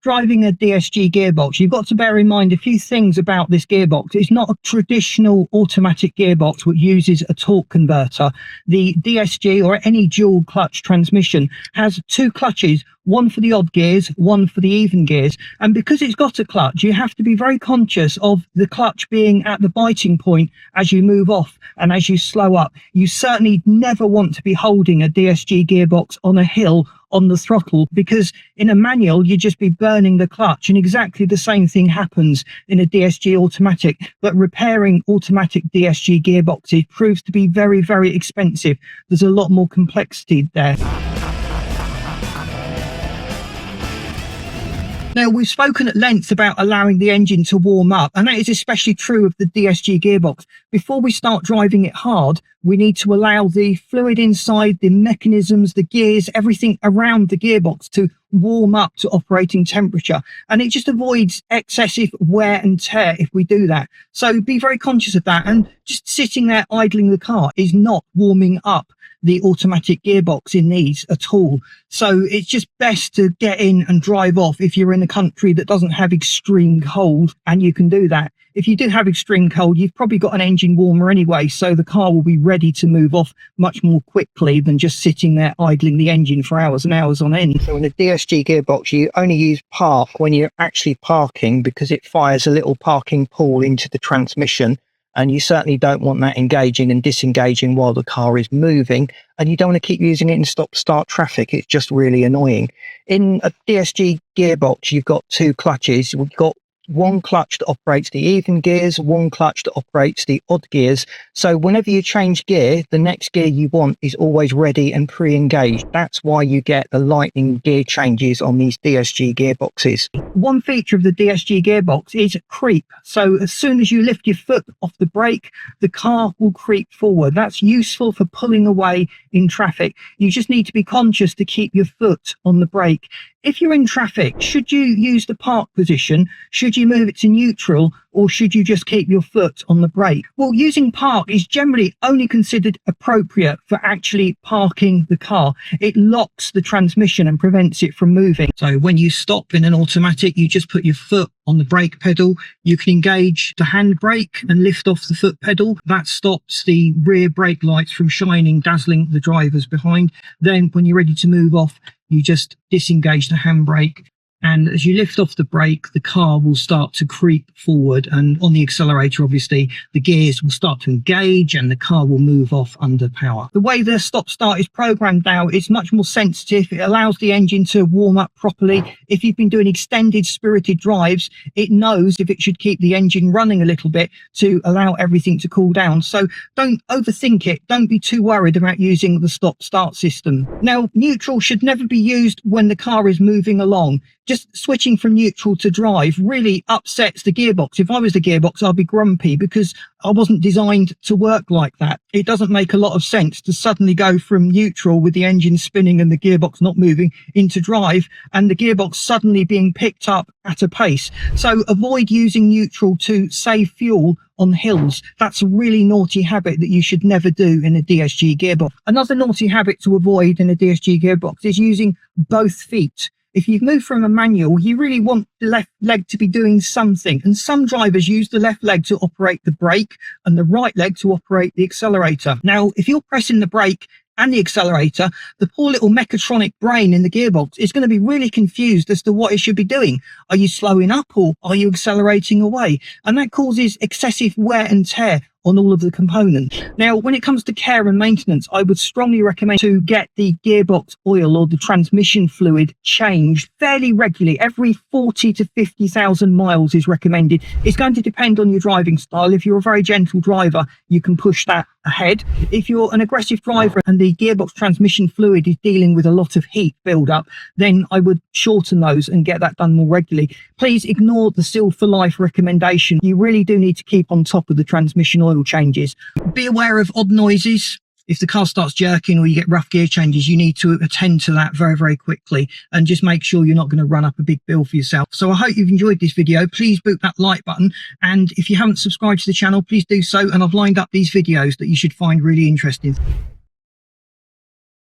driving a DSG gearbox, you've got to bear in mind a few things about this gearbox. It's not a traditional automatic gearbox which uses a torque converter. The DSG, or any dual clutch transmission, has two clutches, one for the odd gears, one for the even gears. And because it's got a clutch, you have to be very conscious of the clutch being at the biting point as you move off and as you slow up. You certainly never want to be holding a DSG gearbox on a hill on the throttle, because in a manual you'd just be burning the clutch, and exactly the same thing happens in a DSG automatic. But repairing automatic DSG gearboxes proves to be very, very expensive. There's a lot more complexity there. Now, we've spoken at length about allowing the engine to warm up, and that is especially true of the DSG gearbox. Before we start driving it hard, we need to allow the fluid inside, the mechanisms, the gears, everything around the gearbox to warm up to operating temperature. And it just avoids excessive wear and tear if we do that. So be very conscious of that. And just sitting there idling the car is not warming up the automatic gearbox in these at all. So it's just best to get in and drive off if you're in a country that doesn't have extreme cold, and you can do that. If you do have extreme cold, you've probably got an engine warmer anyway, so the car will be ready to move off much more quickly than just sitting there idling the engine for hours and hours on end. So in a DSG gearbox, you only use park when you're actually parking, because it fires a little parking pool into the transmission. And you certainly don't want that engaging and disengaging while the car is moving. And you don't want to keep using it in stop-start traffic. It's just really annoying. In a DSG gearbox, you've got two clutches. You've got one clutch that operates the even gears, one clutch that operates the odd gears. So whenever you change gear, the next gear you want is always ready and pre-engaged. That's why you get the lightning gear changes on these DSG gearboxes. One feature of the DSG gearbox is creep. So as soon as you lift your foot off the brake, the car will creep forward. That's useful for pulling away in traffic. You just need to be conscious to keep your foot on the brake. If you're in traffic, should you use the park position? Should you move it to neutral? Or should you just keep your foot on the brake? Well, using park is generally only considered appropriate for actually parking the car. It locks the transmission and prevents it from moving. So when you stop in an automatic, you just put your foot on the brake pedal. You can engage the handbrake and lift off the foot pedal. That stops the rear brake lights from shining, dazzling the drivers behind. Then when you're ready to move off, you just disengage the handbrake. And as you lift off the brake, the car will start to creep forward. And on the accelerator, obviously, the gears will start to engage and the car will move off under power. The way the stop-start is programmed now is much more sensitive. It allows the engine to warm up properly. If you've been doing extended spirited drives, it knows if it should keep the engine running a little bit to allow everything to cool down. So don't overthink it. Don't be too worried about using the stop-start system. Now, neutral should never be used when the car is moving along. Just switching from neutral to drive really upsets the gearbox. If I was the gearbox, I'd be grumpy because I wasn't designed to work like that. It doesn't make a lot of sense to suddenly go from neutral with the engine spinning and the gearbox not moving into drive and the gearbox suddenly being picked up at a pace. So avoid using neutral to save fuel on hills. That's a really naughty habit that you should never do in a DSG gearbox. Another naughty habit to avoid in a DSG gearbox is using both feet. If you've moved from a manual, you really want the left leg to be doing something. And some drivers use the left leg to operate the brake and the right leg to operate the accelerator. Now, if you're pressing the brake and the accelerator, the poor little mechatronic brain in the gearbox is going to be really confused as to what it should be doing. Are you slowing up or are you accelerating away? And that causes excessive wear and tear on all of the components. Now, when it comes to care and maintenance, I would strongly recommend to get the gearbox oil or the transmission fluid changed fairly regularly. Every 40 to 50,000 miles is recommended. It's going to depend on your driving style. If you're a very gentle driver, you can push that ahead. If you're an aggressive driver and the gearbox transmission fluid is dealing with a lot of heat build up, then I would shorten those and get that done more regularly. Please ignore the Seal for Life recommendation. You really do need to keep on top of the transmission oil changes. Be aware of odd noises. If the car starts jerking or you get rough gear changes, you need to attend to that very, very quickly and just make sure you're not going to run up a big bill for yourself. So I hope you've enjoyed this video. Please boot that like button. And if you haven't subscribed to the channel, please do so. And I've lined up these videos that you should find really interesting.